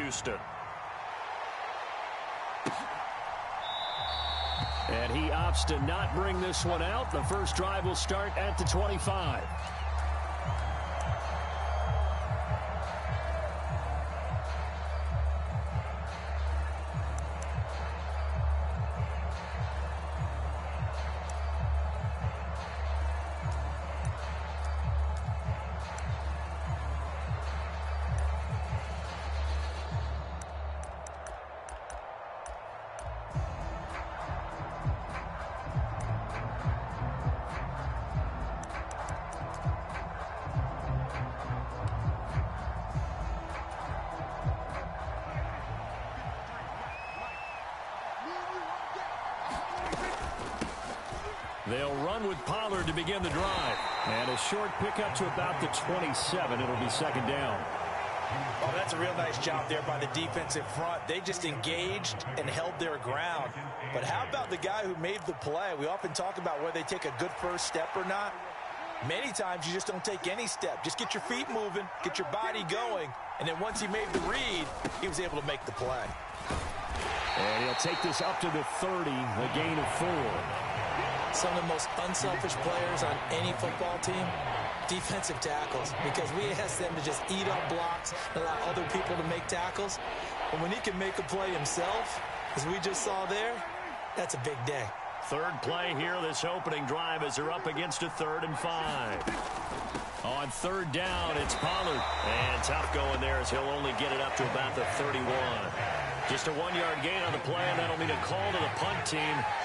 Houston. And he opts to not bring this one out. The first drive will start at the 25. They'll run with Pollard to begin the drive. And a short pickup to about the 27. It'll be second down. Oh, that's a real nice job there by the defensive front. They just engaged and held their ground. But how about the guy who made the play? We often talk about whether they take a good first step or not. Many times you just don't take any step. Just get your feet moving, get your body going, and then once he made the read, he was able to make the play. And he'll take this up to the 30, a gain of 4. Some of the most unselfish players on any football team, defensive tackles, because we ask them to just eat up blocks and allow other people to make tackles. But when he can make a play himself, as we just saw there, that's a big day. Third play here, this opening drive as they're up against a 3rd and 5. On third down, it's Pollard. And tough going there as he'll only get it up to about the 31. Just a 1-yard gain on the play, and that'll mean a call to the punt team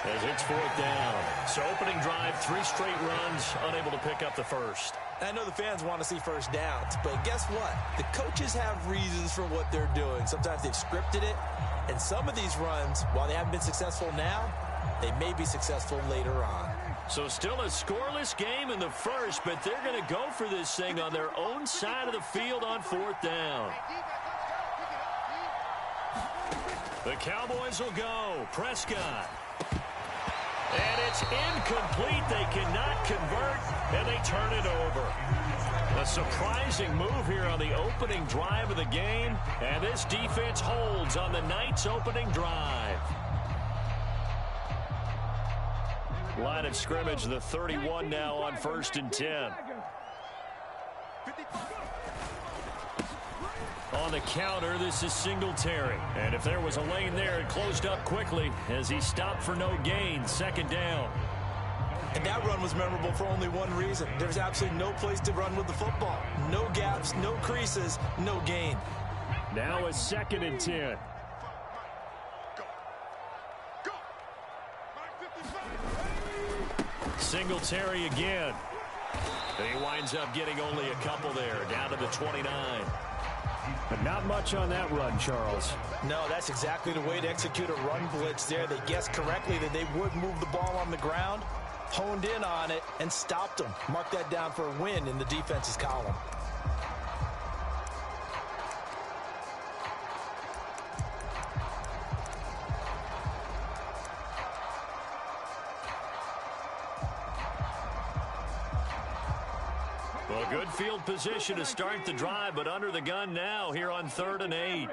as it's 4th down. So opening drive, 3 straight runs, unable to pick up the first. I know the fans want to see first downs, but guess what? The coaches have reasons for what they're doing. Sometimes they've scripted it, and some of these runs, while they haven't been successful now, they may be successful later on. So still a scoreless game in the first, but they're going to go for this thing on their own side of the field on 4th down. The Cowboys will go. Prescott. And it's incomplete. They cannot convert, and they turn it over. A surprising move here on the opening drive of the game, and this defense holds on the night's opening drive. Line of scrimmage, the 31 now on 1st and 10. On the counter, this is Singletary. And if there was a lane there, it closed up quickly as he stopped for no gain. 2nd down. And that run was memorable for only one reason. There's absolutely no place to run with the football. No gaps, no creases, no gain. Now a 2nd and 10. Singletary again. He winds up getting only a couple there, down to the 29. But not much on that run, Charles. No, that's exactly the way to execute a run blitz there. They guessed correctly that they would move the ball on the ground, honed in on it, and stopped them. Mark that down for a win in the defense's column. Well, good field position to start the drive, but under the gun now here on 3rd and 8.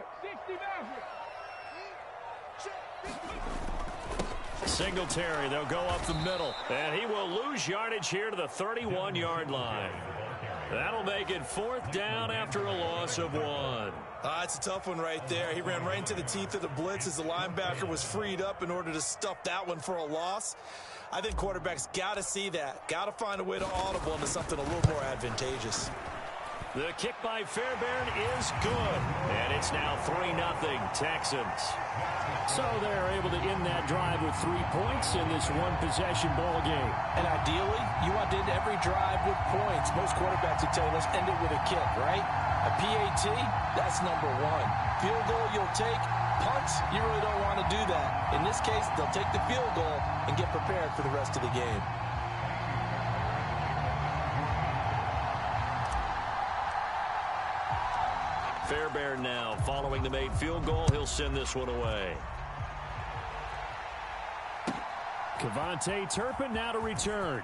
Singletary, they'll go up the middle, and he will lose yardage here to the 31-yard line. That'll make it 4th down after a loss of 1. It's a tough one right there. He ran right into the teeth of the blitz as the linebacker was freed up in order to stuff that one for a loss. I think quarterbacks got to see that. Got to find a way to audible into something a little more advantageous. The kick by Fairbairn is good. And it's now 3-0 Texans. So they're able to end that drive with 3 points in this one-possession ball game. And ideally, you want to end every drive with points. Most quarterbacks would tell you, let's end it with a kick, right? A PAT, that's number 1. Field goal you'll take. Punts, you really don't want to do that. In this case, they'll take the field goal and get prepared for the rest of the game. Fairbairn now following the made field goal. He'll send this one away. Kevontae Turpin now to return.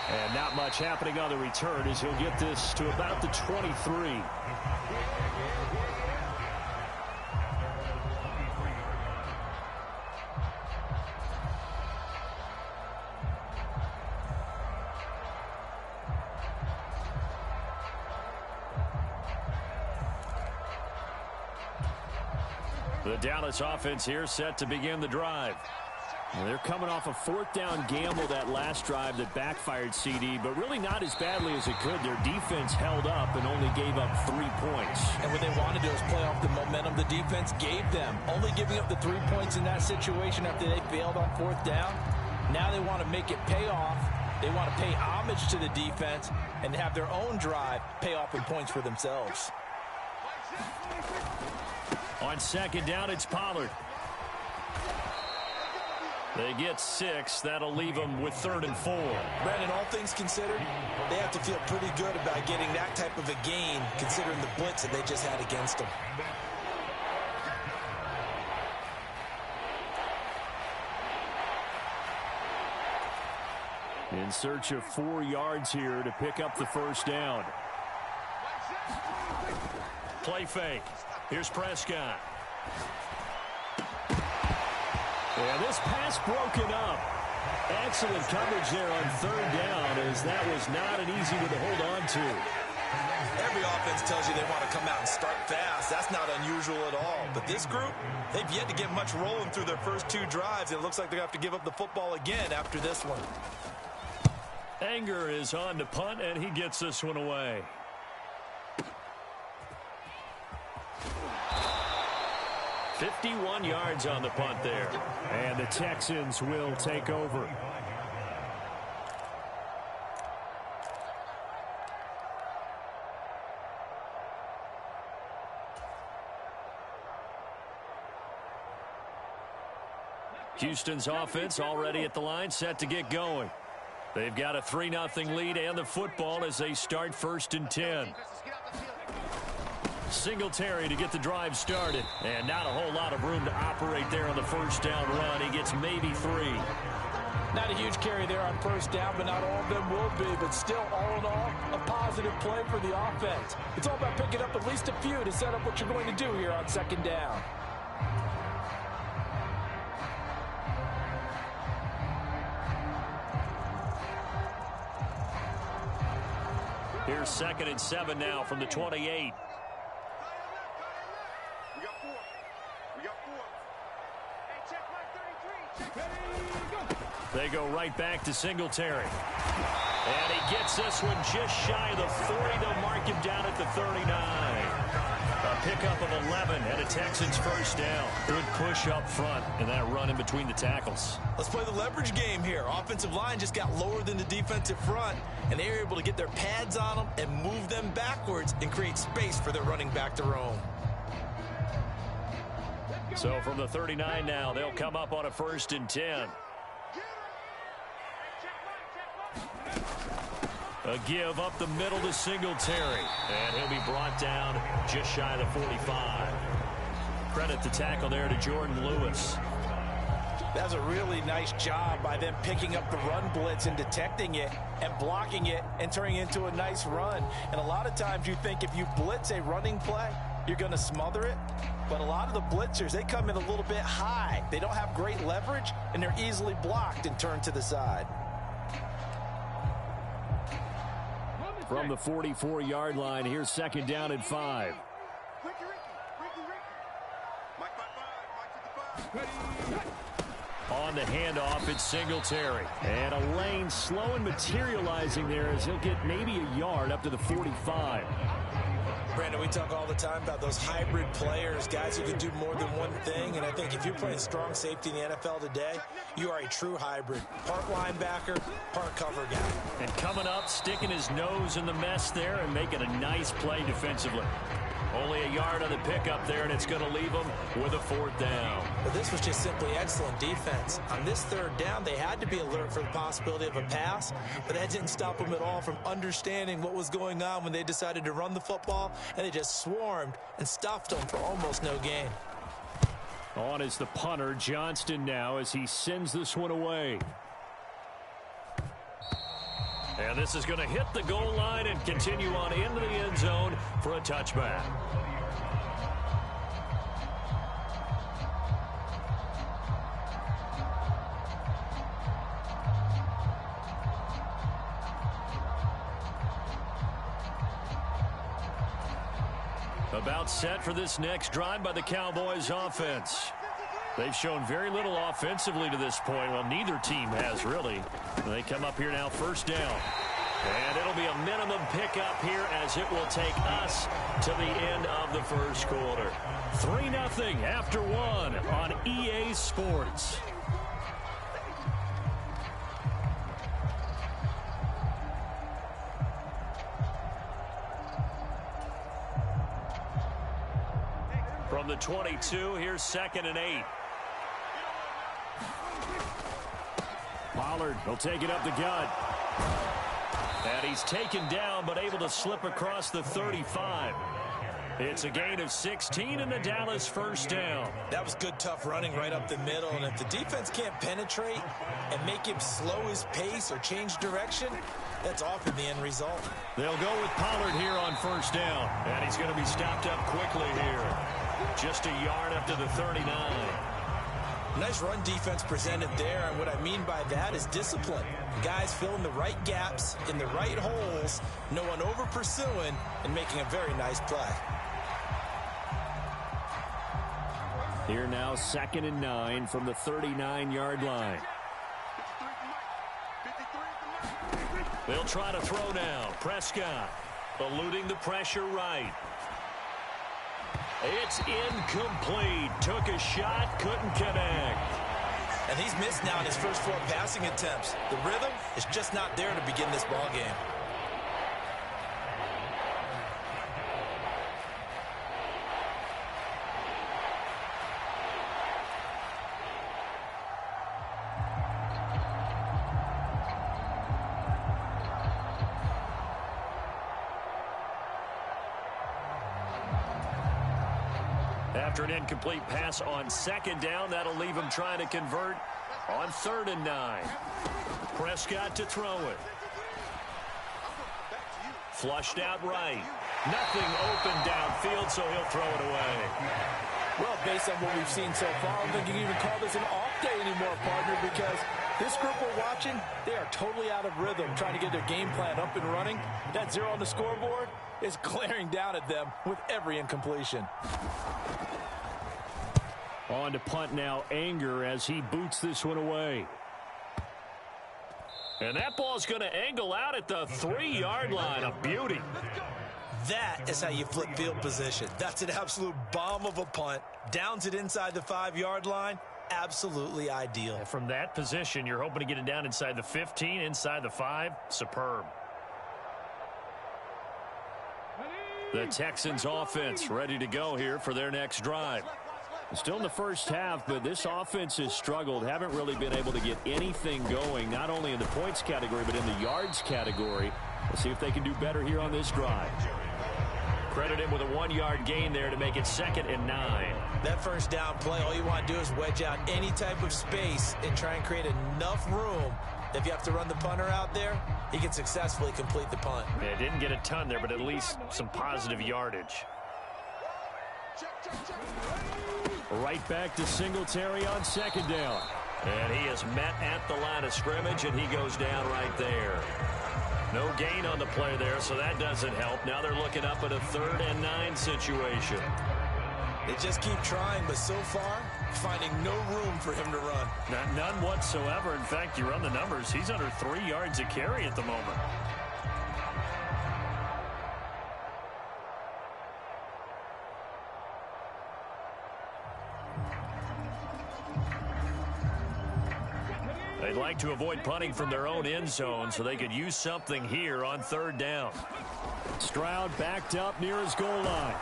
And not much happening on the return as he'll get this to about the 23. The Dallas offense here set to begin the drive. Well, they're coming off a fourth down gamble that last drive that backfired, CD, but really not as badly as it could. Their defense held up and only gave up 3 points. And what they wanted to do is play off the momentum the defense gave them. Only giving up the 3 points in that situation after they failed on fourth down. Now they want to make it pay off. They want to pay homage to the defense and have their own drive pay off in points for themselves. On second down, it's Pollard. They get 6. That'll leave them with 3rd and 4. Brandon, all things considered, they have to feel pretty good about getting that type of a gain considering the blitz that they just had against them. In search of 4 yards here to pick up the first down. Play fake. Here's Prescott. Yeah, this pass broken up. Excellent coverage there on 3rd down, as that was not an easy one to hold on to. Every offense tells you they want to come out and start fast. That's not unusual at all. But this group, they've yet to get much rolling through their first 2 drives. It looks like they're going to have to give up the football again after this one. Anger is on to punt, and he gets this one away. $51 yards on the punt there. And the Texans will take over. Houston's offense already at the line, set to get going. They've got a 3-0 lead and the football as they start 1st and 10. Singletary to get the drive started. And not a whole lot of room to operate there on the first down run. He gets maybe 3. Not a huge carry there on first down, but not all of them will be. But still, all in all, a positive play for the offense. It's all about picking up at least a few to set up what you're going to do here on 2nd down. Here's 2nd and 7 now from the 28. They go right back to Singletary. And he gets this one just shy of the 40. They'll mark him down at the 39. A pickup of 11 and a Texans first down. Good push up front and that run in between the tackles. Let's play the leverage game here. Offensive line just got lower than the defensive front, and they were able to get their pads on them and move them backwards and create space for their running back to roam. So from the 39 now, they'll come up on a 1st and 10. A give up the middle to Singletary. And he'll be brought down just shy of the 45. Credit the tackle there to Jordan Lewis. That was a really nice job by them picking up the run blitz and detecting it and blocking it and turning it into a nice run. And a lot of times you think if you blitz a running play, you're going to smother it. But a lot of the blitzers, they come in a little bit high. They don't have great leverage, and they're easily blocked and turned to the side. From the 44-yard line, here's 2nd down and 5. On the handoff, it's Singletary. And a lane slow and materializing there as he'll get maybe a yard up to the 45. Brandon, we talk all the time about those hybrid players, guys who can do more than one thing. And I think if you're playing strong safety in the NFL today, you are a true hybrid. Part linebacker, part cover guy. And coming up, sticking his nose in the mess there and making a nice play defensively. Only a yard on the pickup there, and it's going to leave them with a 4th down. But this was just simply excellent defense. On this 3rd down, they had to be alert for the possibility of a pass, but that didn't stop them at all from understanding what was going on when they decided to run the football, and they just swarmed and stuffed them for almost no gain. On is the punter, Johnston, now as he sends this one away. And this is going to hit the goal line and continue on into the end zone for a touchback. About set for this next drive by the Cowboys offense. They've shown very little offensively to this point. Well, neither team has, really. They come up here now, first down. And it'll be a minimum pickup here as it will take us to the end of the first quarter. 3-0 after one on EA Sports. From the 22, here's 2nd and 8. Pollard will take it up the gut. And he's taken down, but able to slip across the 35. It's a gain of 16 and the Dallas first down. That was good, tough running right up the middle. And if the defense can't penetrate and make him slow his pace or change direction, that's often the end result. They'll go with Pollard here on first down. And he's going to be stopped up quickly here. Just a yard up to the 39. Nice run defense presented there, and what I mean by that is discipline. Guys filling the right gaps in the right holes, no one over pursuing, and making a very nice play. Here now, 2nd and 9 from the 39-yard line. They'll try to throw now. Prescott eluding the pressure right. It's incomplete. Took a shot, couldn't connect. And he's missed now in his first 4 passing attempts. The rhythm is just not there to begin this ball game. After an incomplete pass on 2nd down, that'll leave him trying to convert on 3rd and 9. Prescott to throw it. Flushed out right. Nothing open downfield, so he'll throw it away. Well, based on what we've seen so far, I don't think you can even call this an off day anymore, partner, because this group we're watching, they are totally out of rhythm, trying to get their game plan up and running. That 0 on the scoreboard is glaring down at them with every incompletion. On to punt now, Anger, as he boots this one away. And that ball's going to angle out at the 3-yard line. A beauty. That is how you flip field position. That's an absolute bomb of a punt. Downs it inside the 5-yard line. Absolutely ideal. And from that position, you're hoping to get it down inside the 15, inside the 5. Superb. The Texans offense ready to go here for their next drive. Still in the first half, but this offense has struggled. Haven't really been able to get anything going, not only in the points category, but in the yards category. We'll see if they can do better here on this drive. Credit him with a 1-yard gain there to make it 2nd and 9. That first down play, all you want to do is wedge out any type of space and try and create enough room. If you have to run the punter out there, he can successfully complete the punt. Yeah, didn't get a ton there, but at least some positive yardage. Right back to Singletary on 2nd down. And he is met at the line of scrimmage, and he goes down right there. No gain on the play there, so that doesn't help. Now they're looking up at a 3rd and 9 situation. They just keep trying, but so far, finding no room for him to run. None whatsoever. In fact, you run the numbers, he's under 3 yards a carry at the moment. They'd like to avoid punting from their own end zone so they could use something here on 3rd down. Stroud backed up near his goal line.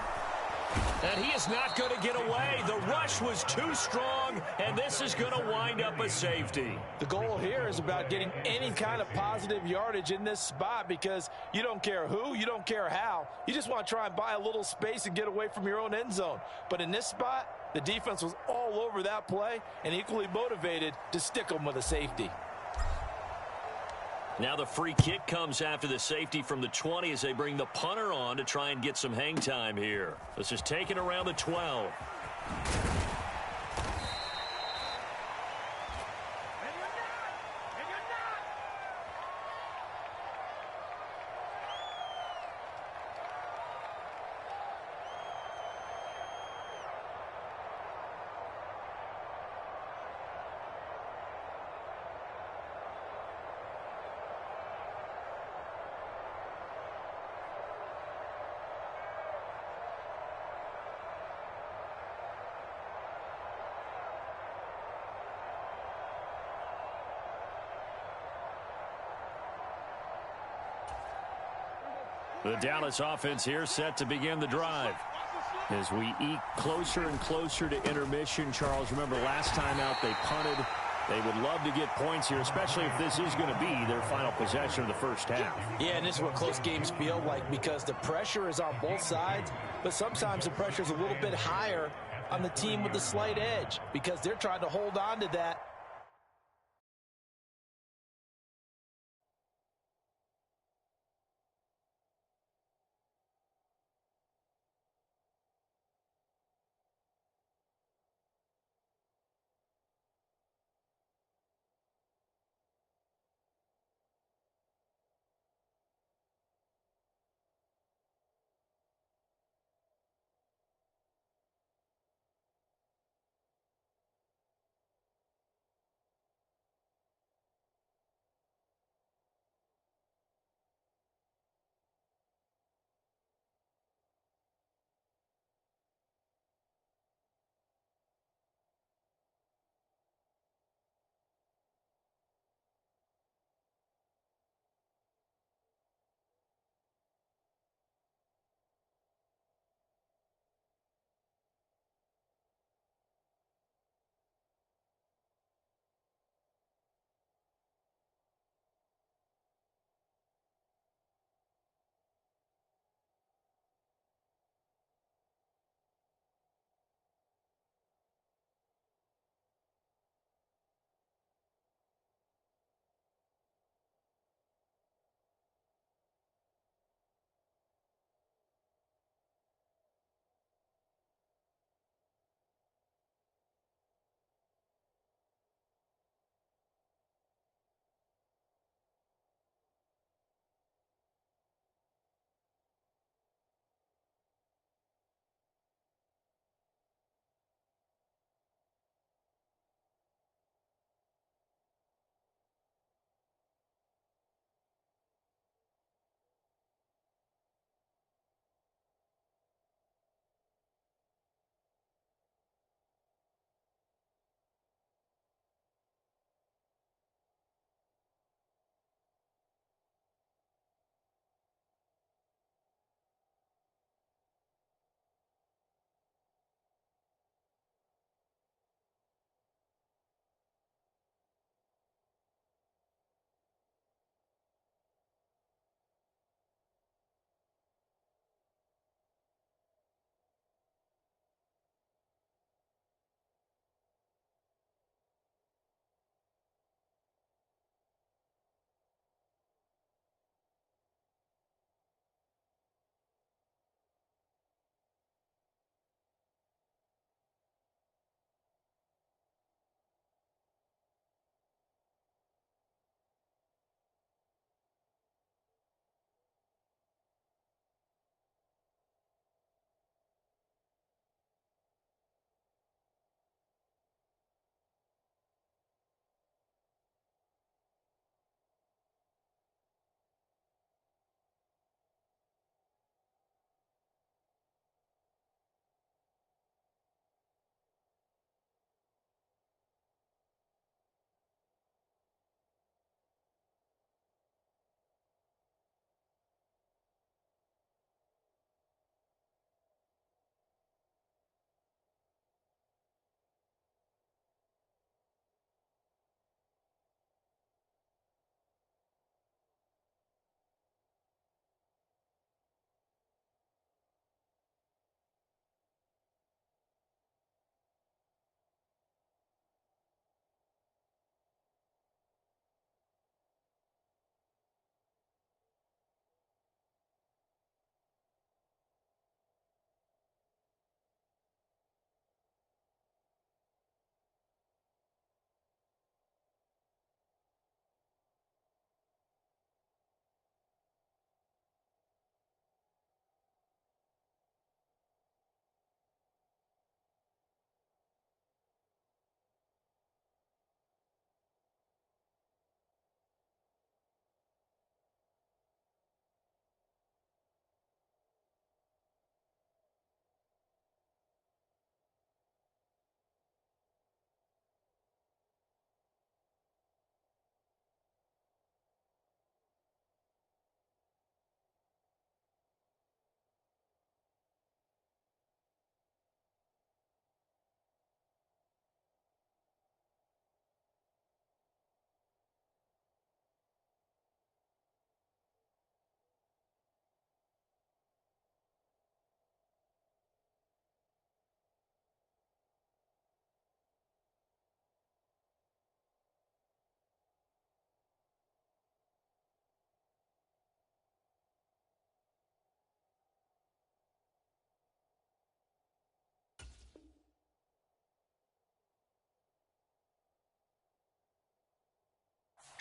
And he is not going to get away. The rush was too strong, and this is going to wind up a safety. The goal here is about getting any kind of positive yardage in this spot, because you don't care who, you don't care how. You just want to try and buy a little space and get away from your own end zone. But in this spot, the defense was all over that play and equally motivated to stick them with a safety. Now the free kick comes after the safety from the 20 as they bring the punter on to try and get some hang time here. This is taken around the 12. The Dallas offense here set to begin the drive. As we eke closer and closer to intermission, Charles, remember last time out they punted. They would love to get points here, especially if this is going to be their final possession of the first half. Yeah, and this is what close games feel like because the pressure is on both sides, but sometimes the pressure is a little bit higher on the team with the slight edge because they're trying to hold on to that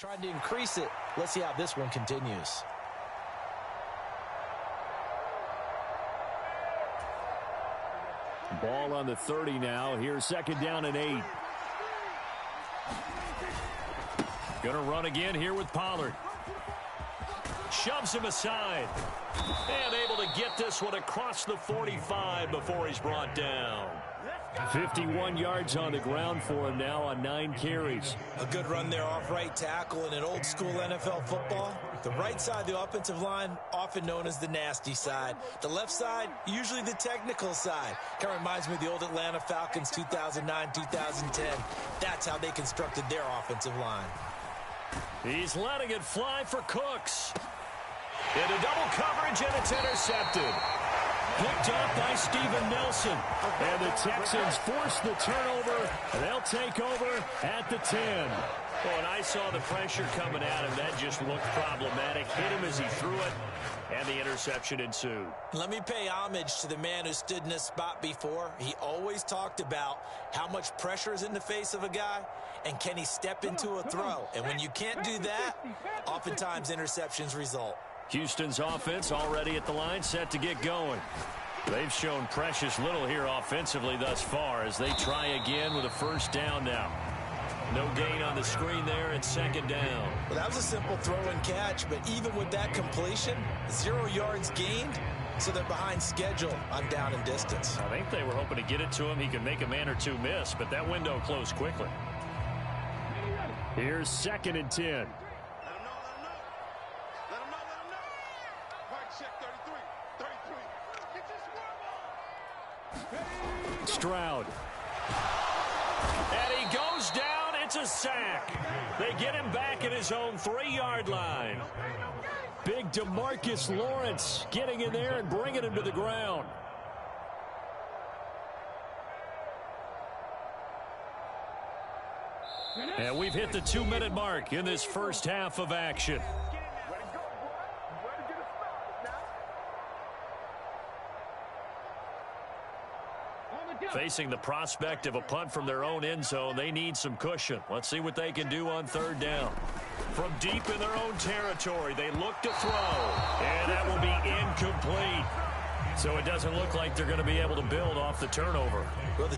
trying to increase it. Let's see how this one continues. Ball on the 30 now. Here's second down and 8. Going to run again here with Pollard. Shoves him aside. And able to get this one across the 45 before he's brought down. 51 yards on the ground for him now on 9 carries. A good run there off right tackle in an old school NFL football. The right side of the offensive line, often known as the nasty side. The left side, usually the technical side. Kind of reminds me of the old Atlanta Falcons 2009, 2010. That's how they constructed their offensive line. He's letting it fly for Cooks. Into double coverage, and it's intercepted. Picked off by Steven Nelson. And the Texans force the turnover. They'll take over at the 10. Well, and I saw the pressure coming at him. That just looked problematic. Hit him as he threw it, and the interception ensued. Let me pay homage to the man who stood in this spot before. He always talked about how much pressure is in the face of a guy, and can he step into a throw. And when you can't do that, oftentimes interceptions result. Houston's offense already at the line, set to get going. They've shown precious little here offensively thus far as they try again with a first down now. No gain on the screen there. It's second down. Well, that was a simple throw and catch, but even with that completion, 0 yards gained, so they're behind schedule on down and distance. I think they were hoping to get it to him. He could make a man or two miss, but that window closed quickly. Here's second and 10. Stroud. And he goes down. It's a sack. They get him back at his own 3-yard line. Big DeMarcus Lawrence getting in there and bringing him to the ground. And we've hit the 2-minute mark in this first half of action. Facing the prospect of a punt from their own end zone, they need some cushion. Let's see what they can do on third down. From deep in their own territory, they look to throw, and that will be incomplete. So it doesn't look like they're going to be able to build off the turnover. Well,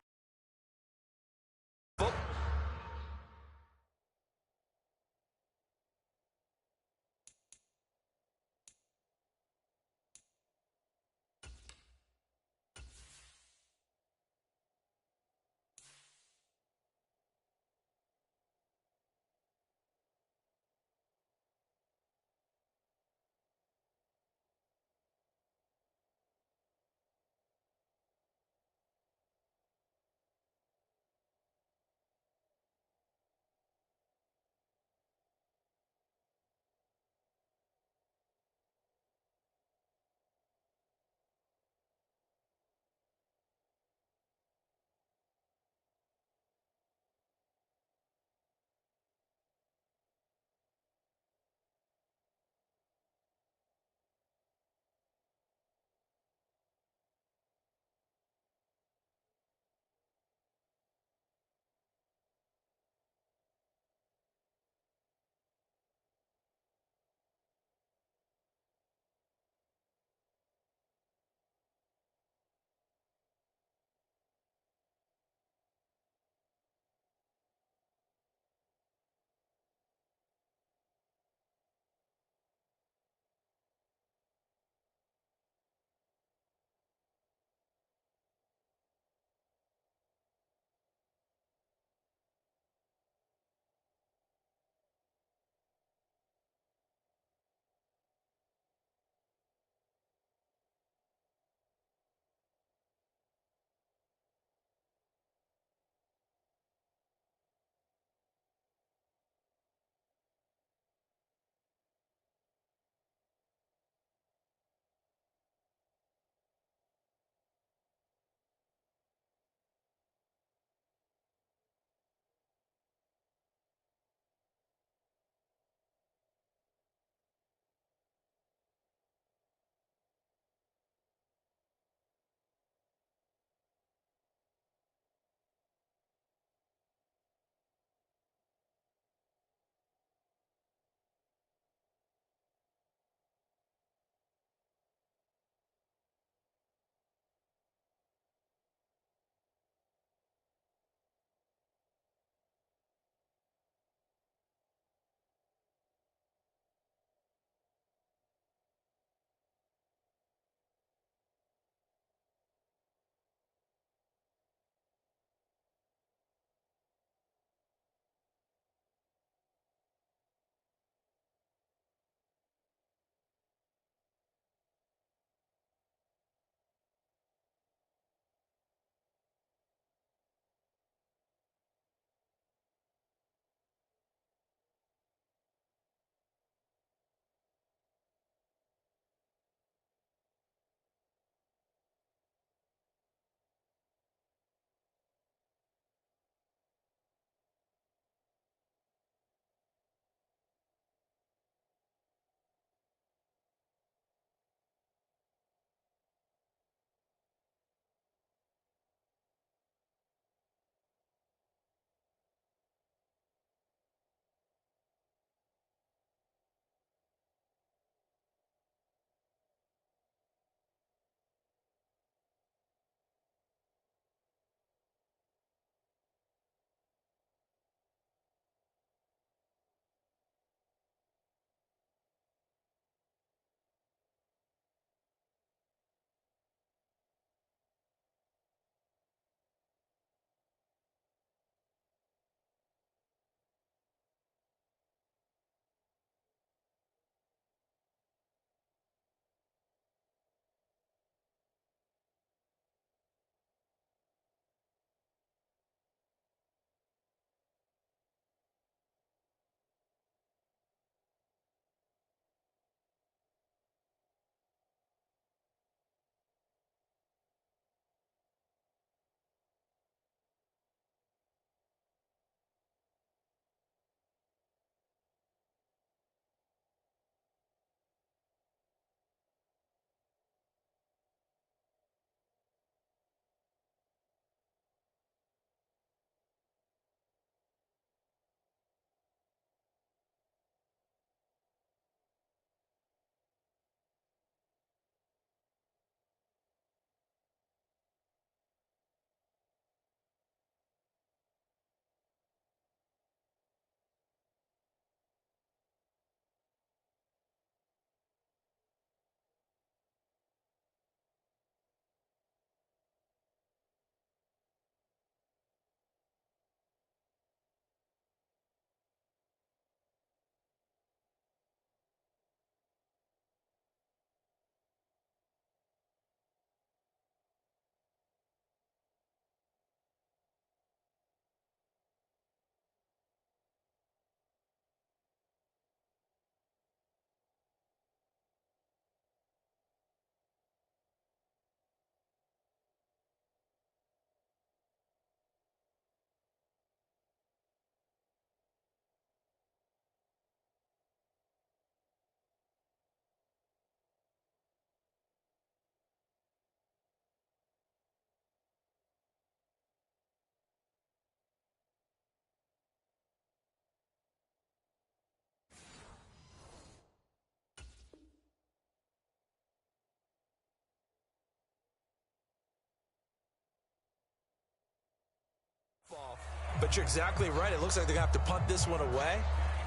But you're exactly right. It looks like they're going to have to punt this one away.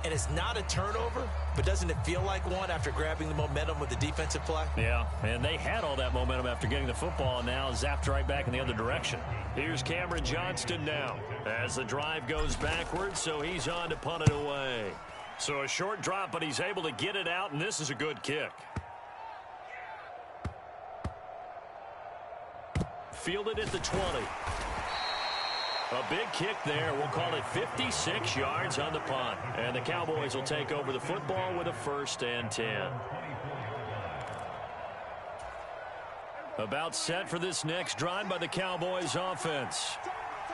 And it's not a turnover, but doesn't it feel like one after grabbing the momentum with the defensive play? Yeah, and they had all that momentum after getting the football, and now zapped right back in the other direction. Here's Cameron Johnston now as the drive goes backwards, so he's on to punt it away. So a short drop, but he's able to get it out, and this is a good kick. Fielded at the 20. A big kick there. We'll call it 56 yards on the punt. And the Cowboys will take over the football with a 1st and 10. About set for this next drive by the Cowboys offense.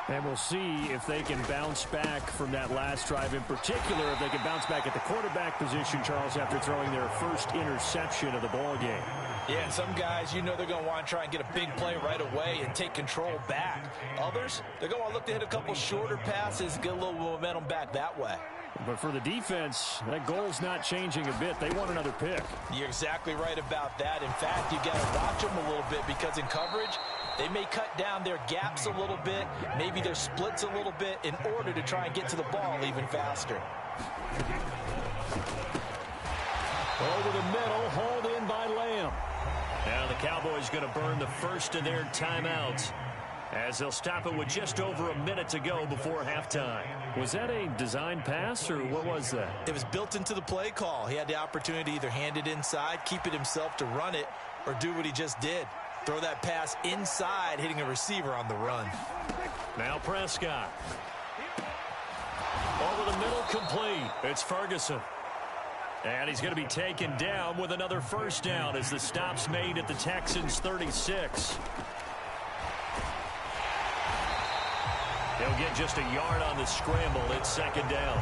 And we'll see if they can bounce back from that last drive. In particular, if they can bounce back at the quarterback position, Charles, after throwing their first interception of the ball game. Yeah, and some guys, you know they're going to want to try and get a big play right away and take control back. Others, they're going to look to hit a couple shorter passes, get a little momentum back that way. But for the defense, that goal's not changing a bit. They want another pick. You're exactly right about that. In fact, you got to watch them a little bit because in coverage, they may cut down their gaps a little bit, maybe their splits a little bit in order to try and get to the ball even faster. Over the middle, hauled in by Lamb. Now the Cowboys going to burn the first of their timeouts as they'll stop it with just over a minute to go before halftime. Was that a design pass, or what was that? It was built into the play call. He had the opportunity to either hand it inside, keep it himself to run it, or do what he just did. Throw that pass inside, hitting a receiver on the run. Now Prescott. Over the middle, complete. It's Ferguson. And he's going to be taken down with another first down as the stop's made at the Texans' 36. He'll get just a yard on the scramble. It's 2nd down.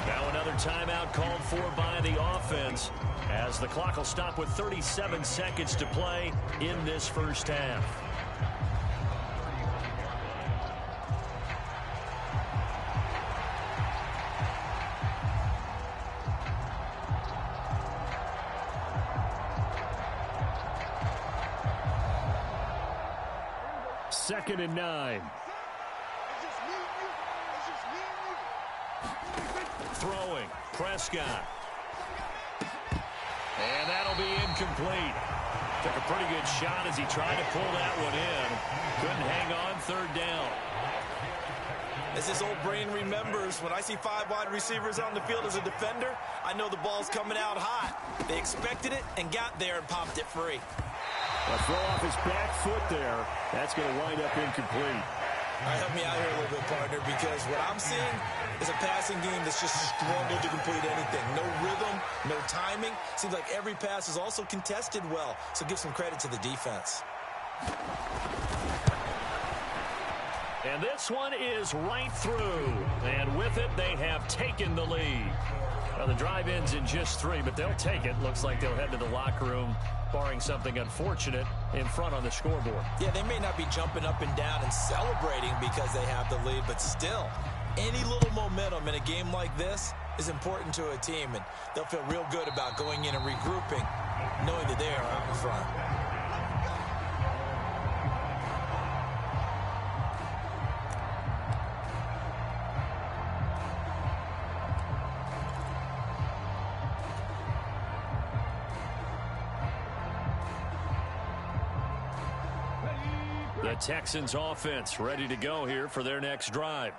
Now another timeout called for by the offense as the clock will stop with 37 seconds to play in this first half. Second and 9. Throwing, Prescott. And that'll be incomplete. Took a pretty good shot as he tried to pull that one in. Couldn't hang on, 3rd down. As his old brain remembers, when I see 5 wide receivers on the field as a defender, I know the ball's coming out hot. They expected it and got there and popped it free. A throw off his back foot there. That's going to wind up incomplete. All right, help me out here a little bit, partner, because what I'm seeing is a passing game that's just struggled to complete anything. No rhythm, no timing. Seems like every pass is also contested well, so give some credit to the defense. And this one is right through. And with it, they have taken the lead. Now, the drive ends in just 3, but they'll take it. Looks like they'll head to the locker room, barring something unfortunate, in front on the scoreboard. Yeah, they may not be jumping up and down and celebrating because they have the lead, but still, any little momentum in a game like this is important to a team, and they'll feel real good about going in and regrouping, knowing that they are out in front. The Texans offense ready to go here for their next drive.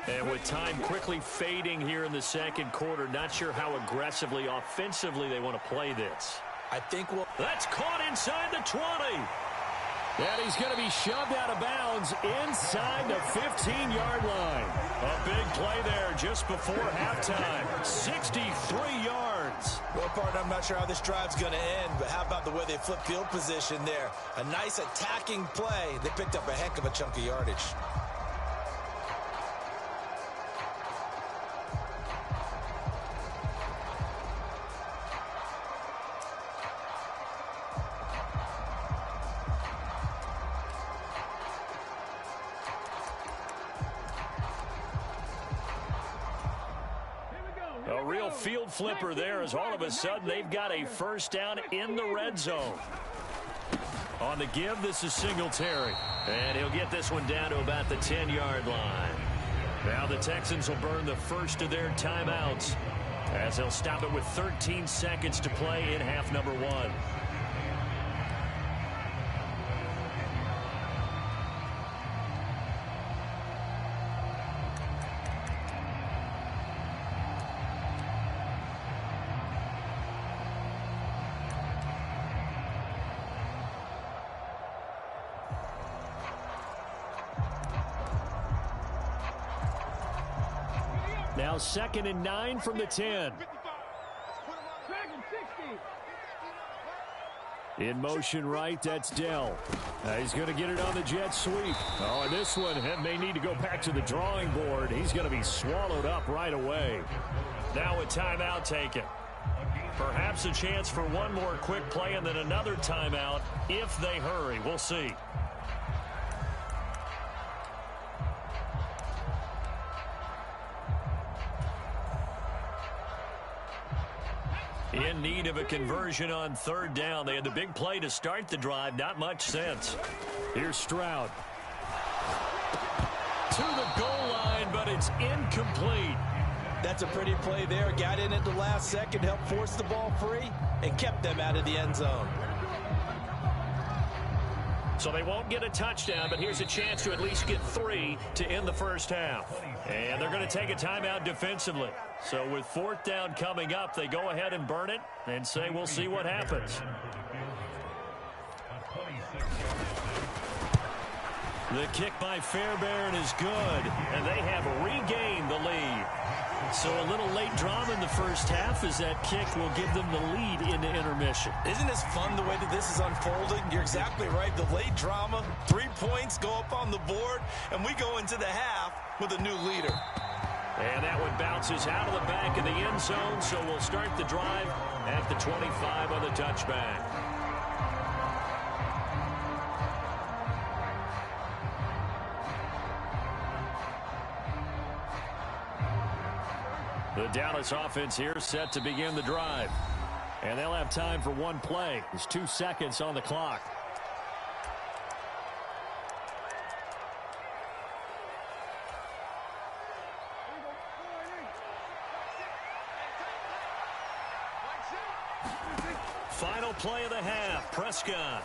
And with time quickly fading here in the second quarter, not sure how aggressively, offensively they want to play this. I think that's caught inside the 20. And he's going to be shoved out of bounds inside the 15-yard line. A big play there just before halftime. 63 yards. Well, partner, I'm not sure how this drive's going to end, but how about the way they flip field position there? A nice attacking play. They picked up a heck of a chunk of yardage. A real field flipper there as all of a sudden they've got a first down in the red zone. On the give, this is Singletary. And he'll get this one down to about the 10-yard line. Now the Texans will burn the first of their timeouts as they'll stop it with 13 seconds to play in half number 1. Now 2nd and 9 from the 10. In motion right, that's Dell. He's going to get it on the jet sweep. Oh, and this one may need to go back to the drawing board. He's going to be swallowed up right away. Now a timeout taken. Perhaps a chance for one more quick play and then another timeout if they hurry. We'll see. In need of a conversion on 3rd down. They had the big play to start the drive. Not much sense. Here's Stroud. To the goal line, but it's incomplete. That's a pretty play there. Got in at the last second, helped force the ball free, and kept them out of the end zone. So they won't get a touchdown, but here's a chance to at least get 3 to end the first half. And they're going to take a timeout defensively. So with 4th down coming up, they go ahead and burn it and say we'll see what happens. The kick by Fairbairn is good, and they have regained the lead. So a little late drama in the first half as that kick will give them the lead into intermission. Isn't this fun the way that this is unfolding? You're exactly right. The late drama, 3 points go up on the board, and we go into the half with a new leader. And that one bounces out of the back of the end zone, so we'll start the drive at the 25 on the touchback. The Dallas offense here set to begin the drive. And they'll have time for one play. There's 2 seconds on the clock. Final play of the half, Prescott.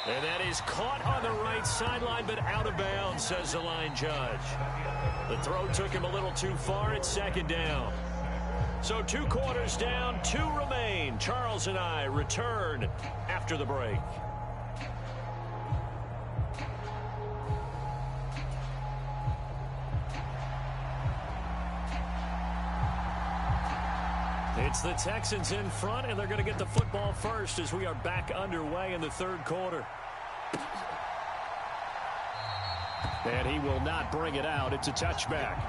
And that is caught on the right sideline, but out of bounds, says the line judge. The throw took him a little too far. It's 2nd down. So 2 quarters down, 2 remain. Charles and I return after the break. It's the Texans in front, and they're going to get the football first as we are back underway in the 3rd quarter. And he will not bring it out. It's a touchback.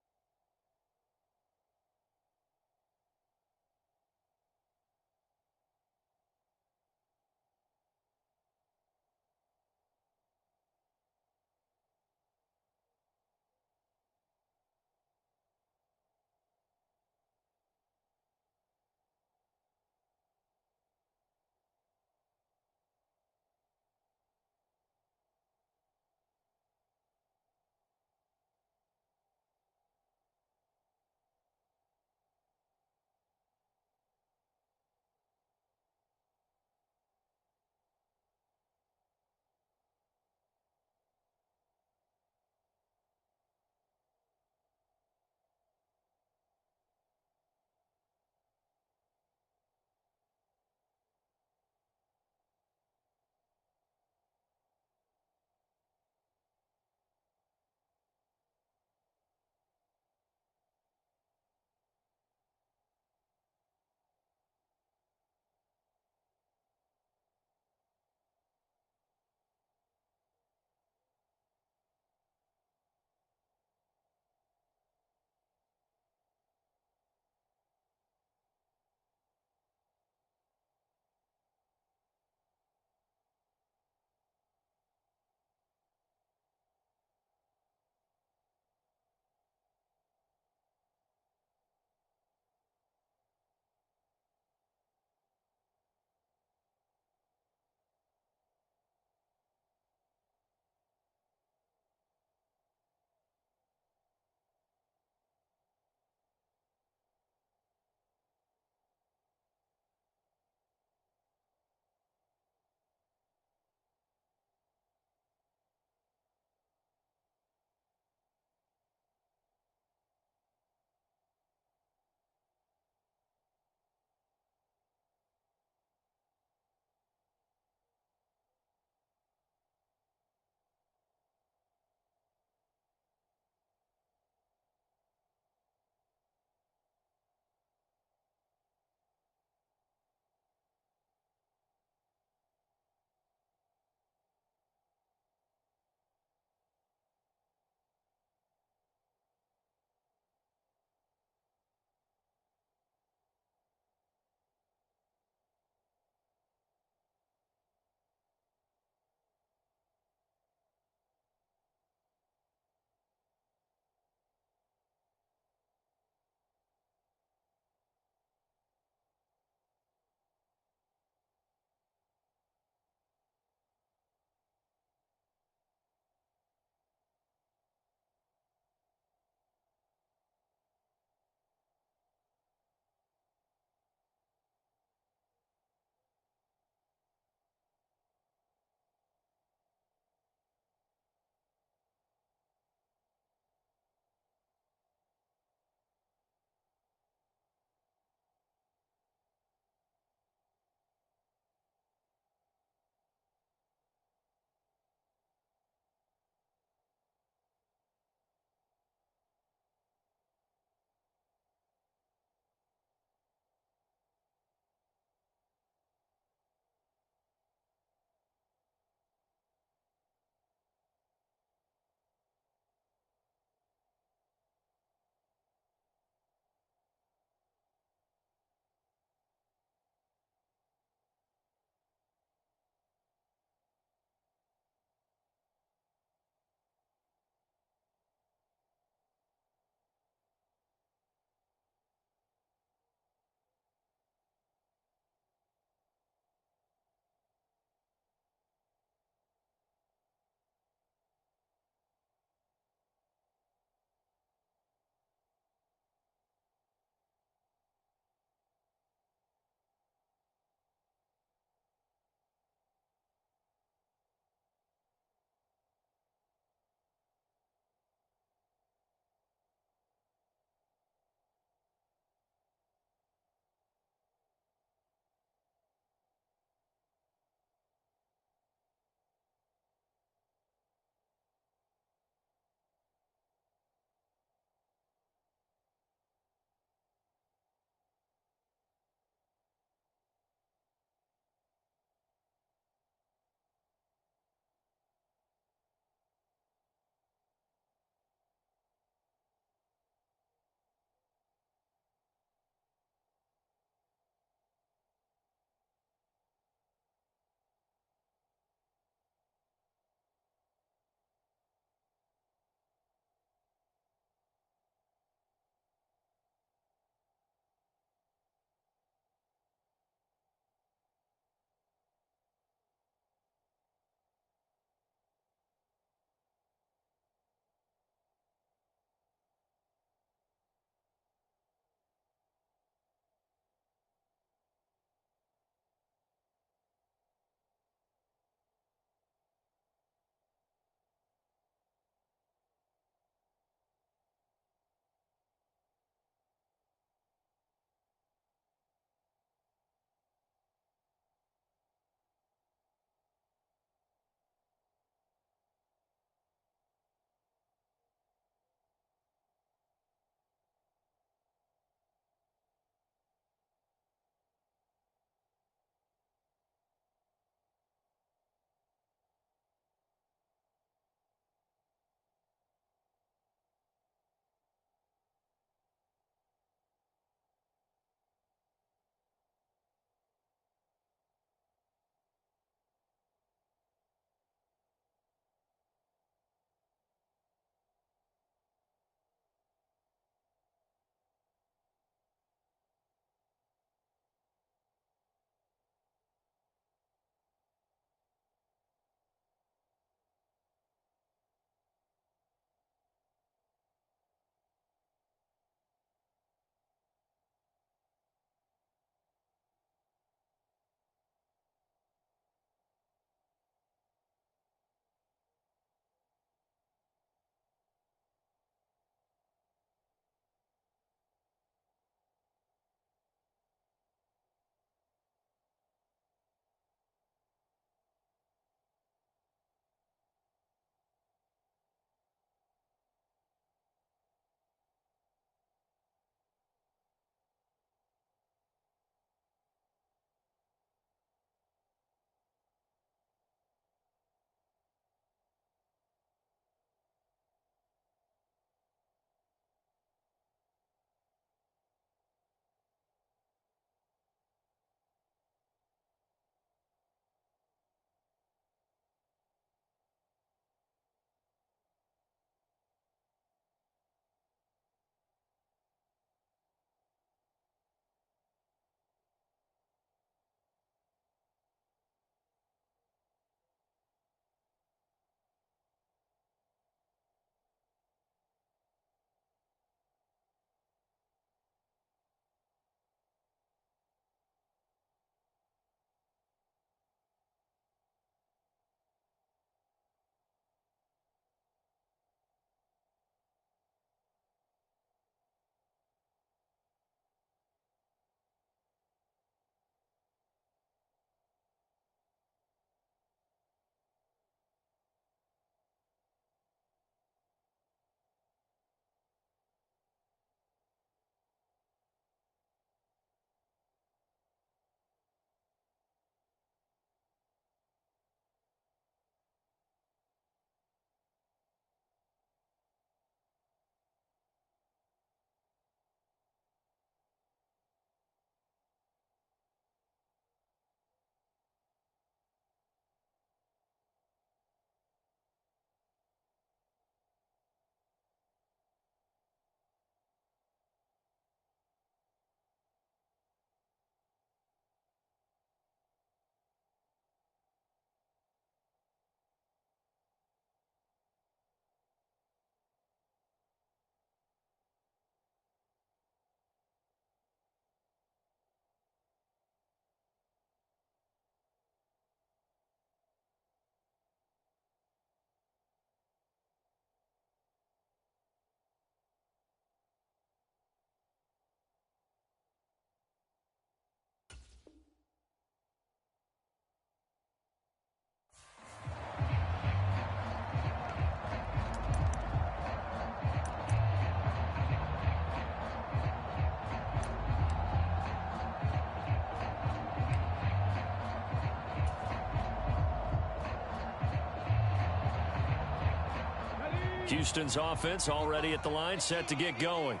Houston's offense already at the line, set to get going.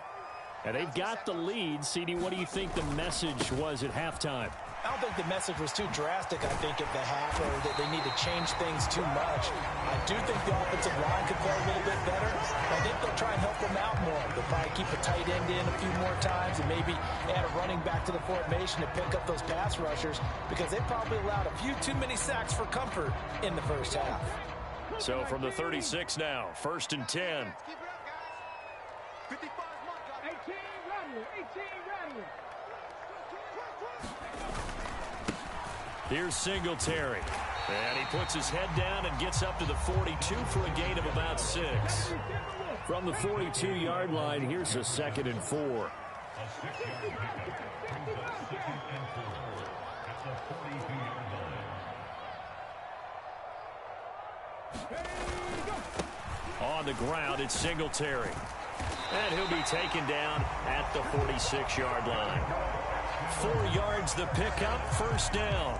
And they've got the lead. CD, what do you think the message was at halftime? I don't think the message was too drastic, I think, at the half, or that they need to change things too much. I do think the offensive line could play a little bit better. I think they'll try and help them out more. They'll probably keep a tight end in a few more times and maybe add a running back to the formation to pick up those pass rushers, because they probably allowed a few too many sacks for comfort in the first half. So from the 36 now, 1st and 10. Here's Singletary. And he puts his head down and gets up to the 42 for a gain of about 6. From the 42-yard line, here's a 2nd and 4. On the ground, it's Singletary. And he'll be taken down at the 46-yard line. 4 yards the pickup, 1st down.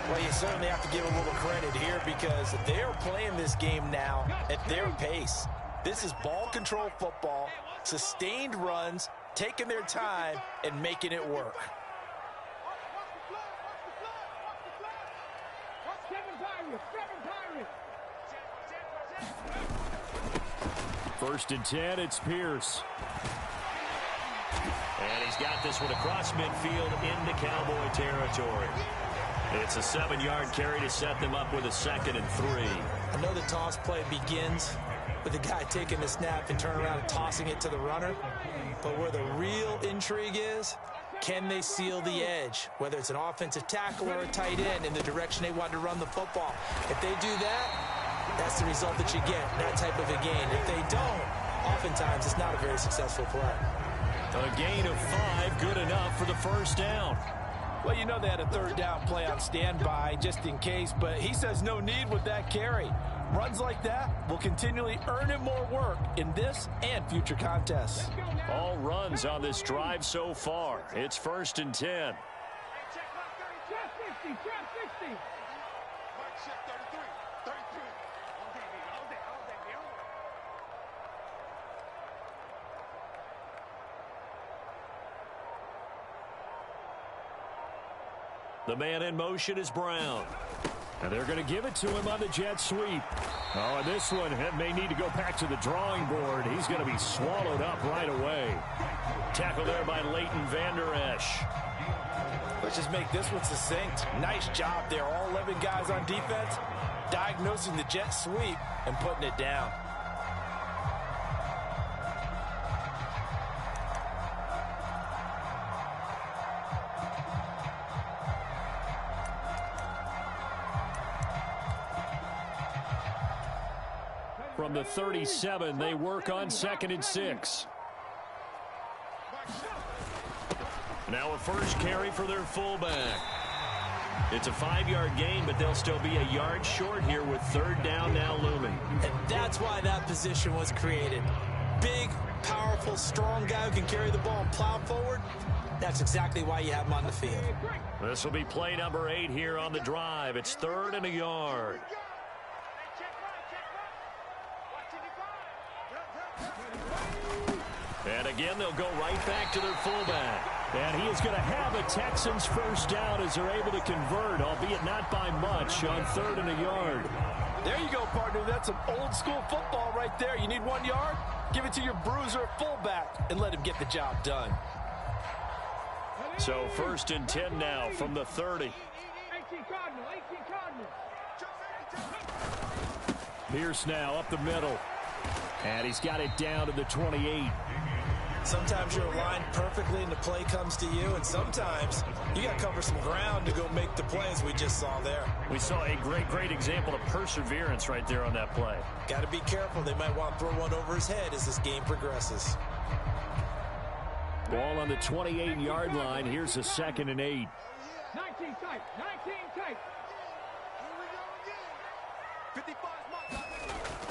Well, you certainly have to give a little credit here, because they're playing this game now at their pace. This is ball control football, sustained runs, taking their time, and making it work. First and 10, it's Pierce. And he's got this one across midfield into Cowboy territory. It's a 7-yard carry to set them up with a 2nd and 3. I know the toss play begins with the guy taking the snap and turning around and tossing it to the runner. But where the real intrigue is, can they seal the edge? Whether it's an offensive tackle or a tight end in the direction they want to run the football. If they do that, that's the result that you get, that type of a gain. If they don't, oftentimes it's not a very successful play. A gain of 5, good enough for the 1st down. Well, you know they had a 3rd down play on standby just in case, but he says no need with that carry. Runs like that will continually earn him more work in this and future contests. All runs on this drive so far. It's 1st and 10. The man in motion is Brown. And they're going to give it to him on the jet sweep. Oh, and this one may need to go back to the drawing board. He's going to be swallowed up right away. Tackled there by Leighton Vander Esch. Let's just make this one succinct. Nice job there. All 11 guys on defense diagnosing the jet sweep and putting it down. From the 37, they work on 2nd and 6. Now a first carry for their fullback. It's a 5-yard gain, but they'll still be a yard short here with 3rd down now looming. And that's why that position was created. Big, powerful, strong guy who can carry the ball and plow forward. That's exactly why you have him on the field. This will be play number 8 here on the drive. It's 3rd and a yard. And again, they'll go right back to their fullback. And he is going to have a Texans 1st down as they're able to convert, albeit not by much, on 3rd and a yard. There you go, partner. That's some old-school football right there. You need 1 yard? Give it to your bruiser fullback and let him get the job done. So 1st and 10 now from the 30. Pierce now up the middle. And he's got it down to the 28. Sometimes you're aligned perfectly and the play comes to you, and sometimes you got to cover some ground to go make the play, as we just saw there. We saw a great example of perseverance right there on that play. Got to be careful. They might want to throw one over his head as this game progresses. Ball on the 28-yard line. Here's a 2nd and 8. 19 tight. 19 tight.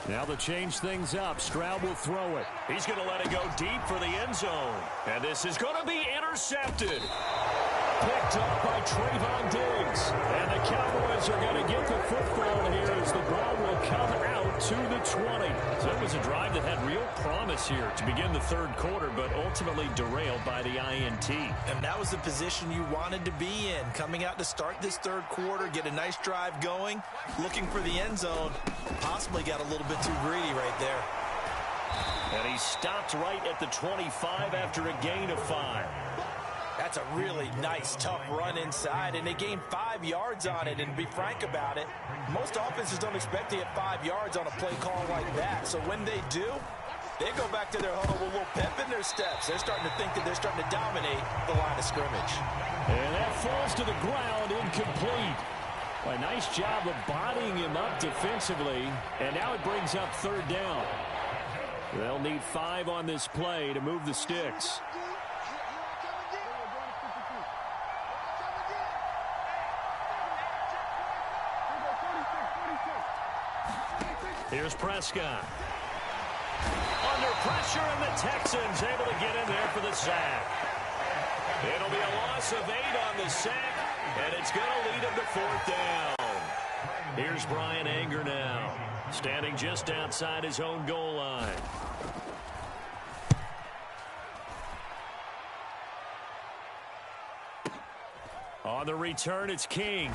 Now they'll change things up. Stroud will throw it. He's going to let it go deep for the end zone. And this is going to be intercepted. picked up by Trayvon Diggs. And the Cowboys are going to get the football here as the ball will come out to the 20. So it was a drive that had real promise here to begin the third quarter, but ultimately derailed by the INT. And that was the position you wanted to be in. Coming out to start this third quarter, get a nice drive going, looking for the end zone. Possibly got a little bit too greedy right there. And he stopped right at the 25 after a gain of 5. That's a really nice, tough run inside, and they gained 5 yards on it. And to be frank about it, most offenses don't expect to get 5 yards on a play call like that. So when they do, they go back to their huddle with a little pep in their steps. They're starting to think that they're starting to dominate the line of scrimmage. And that falls to the ground, incomplete. A nice job of bodying him up defensively, and now it brings up third down. They'll need 5 on this play to move the sticks. Here's Prescott. Under pressure, and the Texans able to get in there for the sack. It'll be a loss of 8 on the sack, and it's going to lead him to fourth down. Here's Brian Anger now, standing just outside his own goal line. On the return, it's King.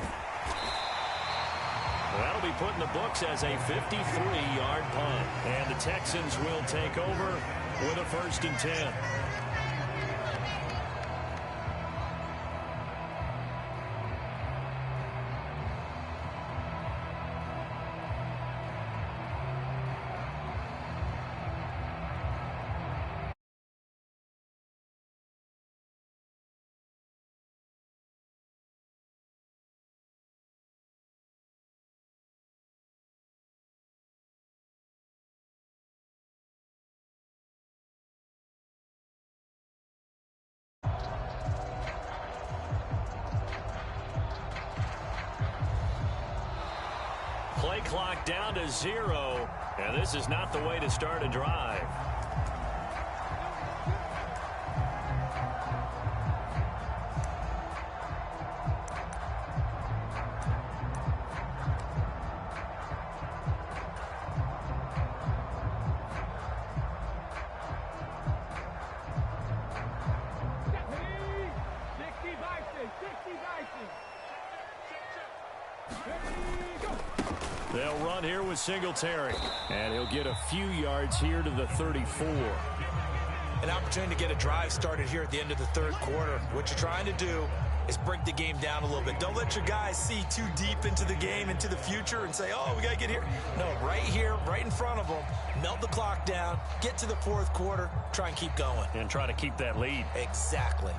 That'll be put in the books as a 53-yard punt. And the Texans will take over with a 1st and 10. Play clock down to 0, and this is not the way to start a drive. They'll run here with Singletary, and he'll get a few yards here to the 34. An opportunity to get a drive started here at the end of the third quarter. What you're trying to do is break the game down a little bit. Don't let your guys see too deep into the game, into the future, and say, oh, we got to get here. No, right here, right in front of them, melt the clock down, get to the fourth quarter, try and keep going. And try to keep that lead. Exactly.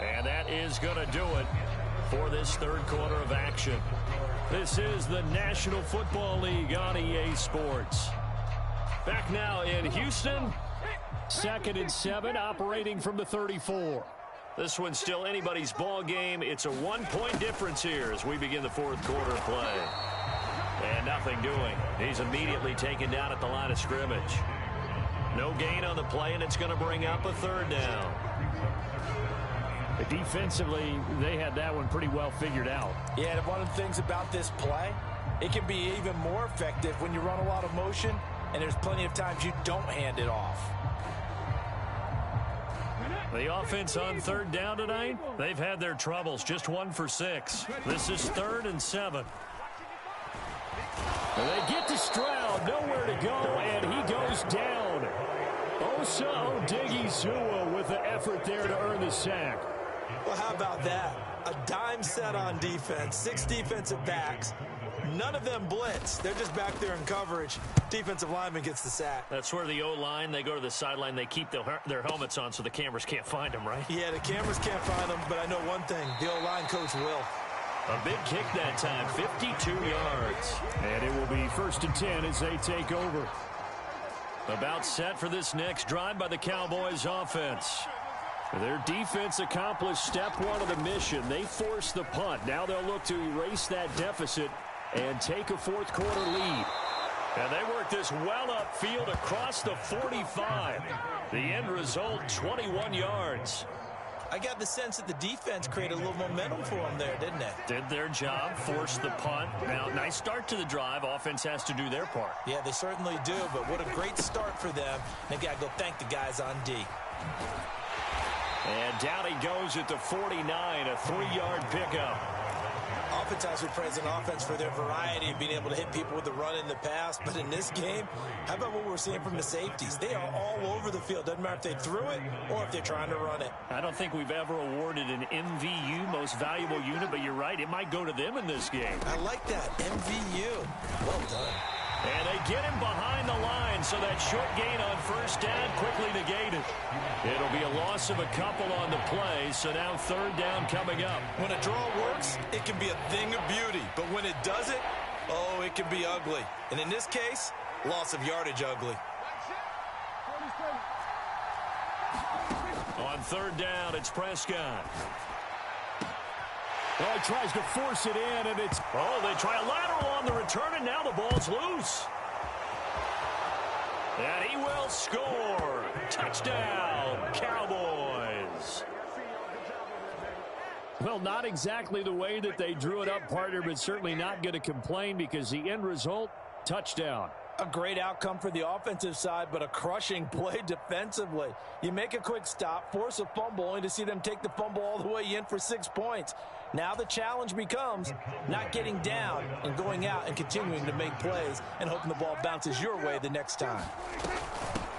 And that is going to do it for this third quarter of action. This is the National Football League on EA Sports. Back now in Houston. 2nd and 7, operating from the 34. This one's still anybody's ball game. It's a 1-point difference here as we begin the fourth quarter play. And nothing doing. He's immediately taken down at the line of scrimmage. No gain on the play, and it's going to bring up a third down. Defensively, they had that one pretty well figured out. Yeah, and one of the things about this play, it can be even more effective when you run a lot of motion, and there's plenty of times you don't hand it off. The offense on third down tonight, they've had their troubles, just 1 for 6. This is 3rd and 7. They get to Stroud, nowhere to go, and he goes down. Osa Odighizuwa with the effort there to earn the sack. Well, how about that? A dime set on defense, 6 defensive backs. None of them blitz. They're just back there in coverage. Defensive lineman gets the sack. That's where the O-line, they go to the sideline, they keep their helmets on so the cameras can't find them, right? Yeah, the cameras can't find them, but I know one thing. The O-line coach will. A big kick that time, 52 yards. And it will be 1st and 10 as they take over. About set for this next drive by the Cowboys offense. Their defense accomplished step 1 of the mission. They forced the punt. Now they'll look to erase that deficit and take a fourth quarter lead. And they work this well upfield across the 45. The end result, 21 yards. I got the sense that the defense created a little momentum for them there, didn't they? Did their job, forced the punt. Now, nice start to the drive. Offense has to do their part. Yeah, they certainly do, but what a great start for them. They got to go thank the guys on D. And down he goes at the 49, a 3-yard pickup. Oftentimes we praise an offense for their variety of being able to hit people with the run in the pass, but in this game, how about what we're seeing from the safeties? They are all over the field. Doesn't matter if they threw it or if they're trying to run it. I don't think we've ever awarded an MVU, most valuable unit, but you're right, it might go to them in this game. I like that, MVU. Well done. And they get him behind the line, so that short gain on first down quickly negated. It'll be a loss of a couple on the play, so now third down coming up. When a draw works, it can be a thing of beauty, but when it doesn't, oh, it can be ugly. And in this case, loss of yardage ugly. On third down, it's Prescott. Oh, he tries to force it in, and it's... Oh, they try a lateral on the return, and now the ball's loose. And he will score. Touchdown, Cowboys. Well, not exactly the way that they drew it up, partner, but certainly not going to complain because the end result, touchdown. A great outcome for the offensive side, but a crushing play defensively. You make a quick stop, force a fumble, only to see them take the fumble all the way in for 6 points. Now the challenge becomes not getting down and going out and continuing to make plays and hoping the ball bounces your way the next time.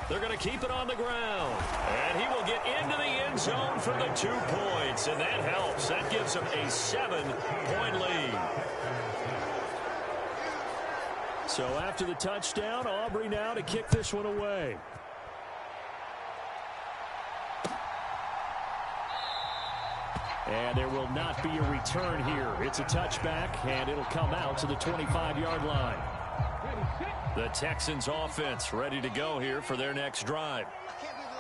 They're going to keep it on the ground. And he will get into the end zone for the 2 points, and that helps. That gives him a 7-point lead. So after the touchdown, Aubrey now to kick this one away. And there will not be a return here. It's a touchback, and it'll come out to the 25-yard line. The Texans offense ready to go here for their next drive.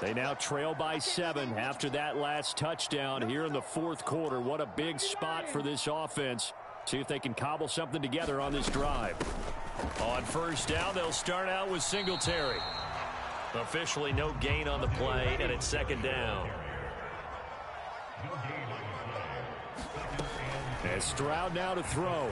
They now trail by 7 after that last touchdown here in the fourth quarter. What a big spot for this offense. See if they can cobble something together on this drive. On first down, they'll start out with Singletary. Officially no gain on the play, and it's second down. As Stroud now to throw.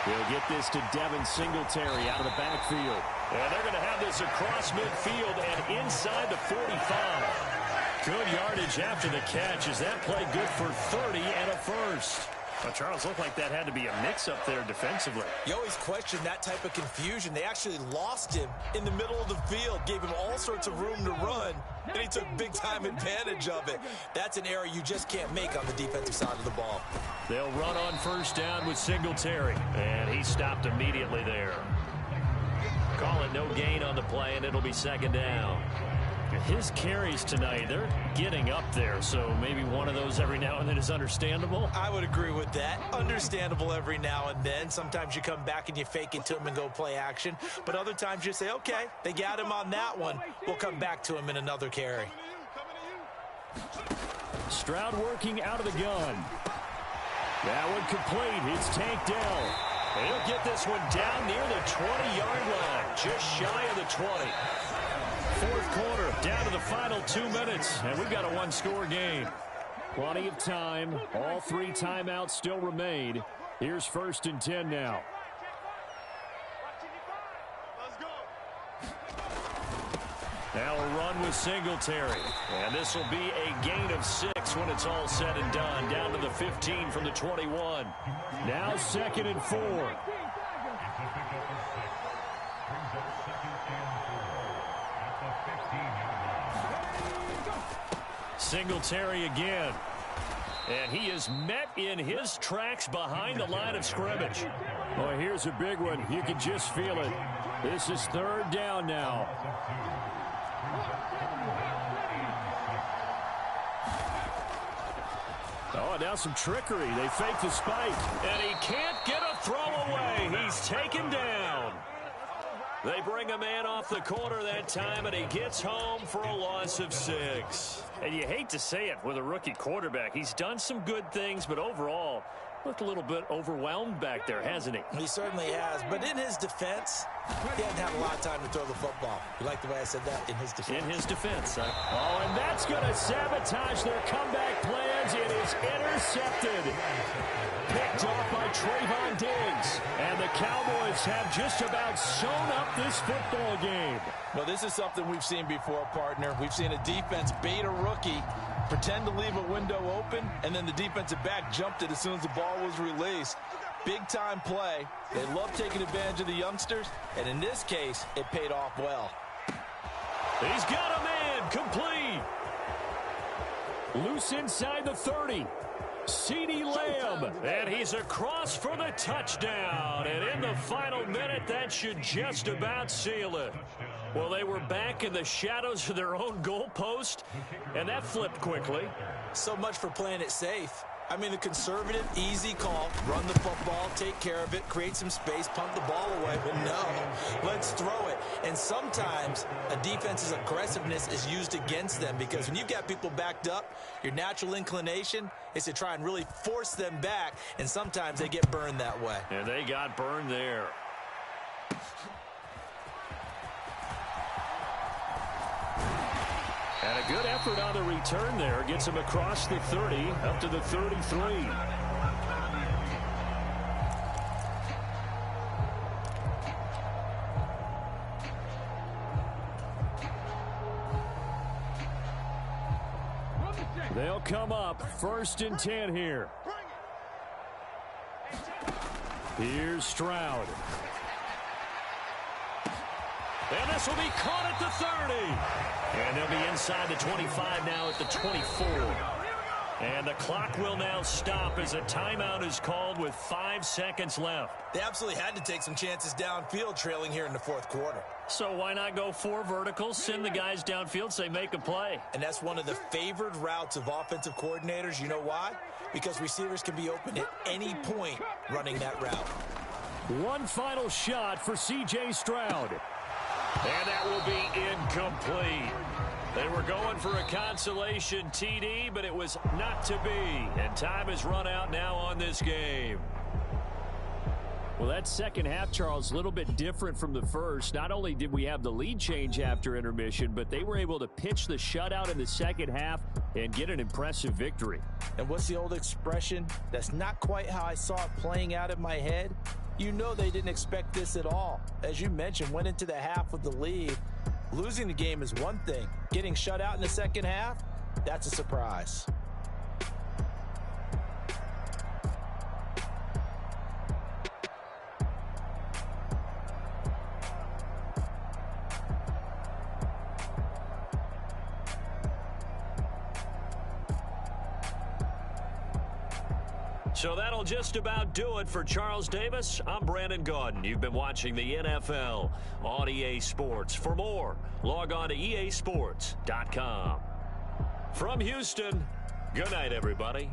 He'll get this to Devin Singletary out of the backfield. And they're going to have this across midfield and inside the 45. Good yardage after the catch. Is that play good for 30 and a first? Well, Charles, looked like that had to be a mix-up there defensively. You always question that type of confusion. They actually lost him in the middle of the field, gave him all sorts of room to run, and he took big-time advantage of it. That's an error you just can't make on the defensive side of the ball. They'll run on first down with Singletary, and he stopped immediately there. Call it no gain on the play, and it'll be second down. His carries tonight, they're getting up there, so maybe one of those every now and then is understandable. I would agree with that. Understandable every now and then. Sometimes you come back and you fake it to him and go play action. But other times you say, okay, they got him on that one. We'll come back to him in another carry. Stroud working out of the gun. That one complete. It's Tank Dell. He'll get this one down near the 20-yard line, just shy of the 20. Fourth quarter, down to the final 2 minutes, and we've got a one-score game. Plenty of time. All 3 timeouts still remain. Here's 1st and 10 now. Now a run with Singletary. And this will be a gain of 6 when it's all said and done. Down to the 15 from the 21. Now 2nd and 4. Singletary again. And he is met in his tracks behind the line of scrimmage. Boy, here's a big one. You can just feel it. This is 3rd down now. Oh, now some trickery. They fake the spike. And he can't get a throw away. He's taken down. They bring a man off the corner that time, and he gets home for a loss of 6. And you hate to say it with a rookie quarterback. He's done some good things, but overall, Looked a little bit overwhelmed back there, hasn't he? He certainly has. But in his defense, he hadn't had a lot of time to throw the football. You like the way I said that? In his defense. In his defense. Oh, and that's going to sabotage their comeback plans. It is intercepted. Picked off by Trayvon Diggs. And the Cowboys have just about sewn up this football game. Well, this is something we've seen before, partner. We've seen a defense bait a rookie, pretend to leave a window open, and then the defensive back jumped it as soon as the ball was released. Big-time play. They love taking advantage of the youngsters, and in this case, it paid off well. He's got a man complete. Loose inside the 30. CeeDee Lamb, and he's across for the touchdown. And in the final minute, that should just about seal it. Well, they were back in the shadows of their own goalpost, and that flipped quickly. So much for playing it safe. I mean, the conservative, easy call, run the football, take care of it, create some space, punt the ball away. But no, let's throw it. And sometimes a defense's aggressiveness is used against them because when you've got people backed up, your natural inclination is to try and really force them back, and sometimes they get burned that way. And they got burned there. And a good effort on the return there. Gets him across the 30, up to the 33. They'll come up 1st and 10 here. Here's Stroud. And this will be caught at the 30. And they'll be inside the 25 now at the 24. And the clock will now stop as a timeout is called with 5 seconds left. They absolutely had to take some chances downfield trailing here in the 4th quarter. So why not go 4 verticals, send the guys downfield, say make a play. And that's one of the favored routes of offensive coordinators. You know why? Because receivers can be open at any point running that route. One final shot for C.J. Stroud. And that will be incomplete. They were going for a consolation TD, but it was not to be. And time has run out now on this game. Well, that second half, Charles, a little bit different from the first. Not only did we have the lead change after intermission, but they were able to pitch the shutout in the second half and get an impressive victory. And what's the old expression? That's not quite how I saw it playing out in my head. You know they didn't expect this at all. As you mentioned, went into the half with the lead. Losing the game is one thing. Getting shut out in the second half, that's a surprise. So that'll just about do it for Charles Davis. I'm Brandon Gaudin. You've been watching the NFL on EA Sports. For more, log on to easports.com. From Houston, good night, everybody.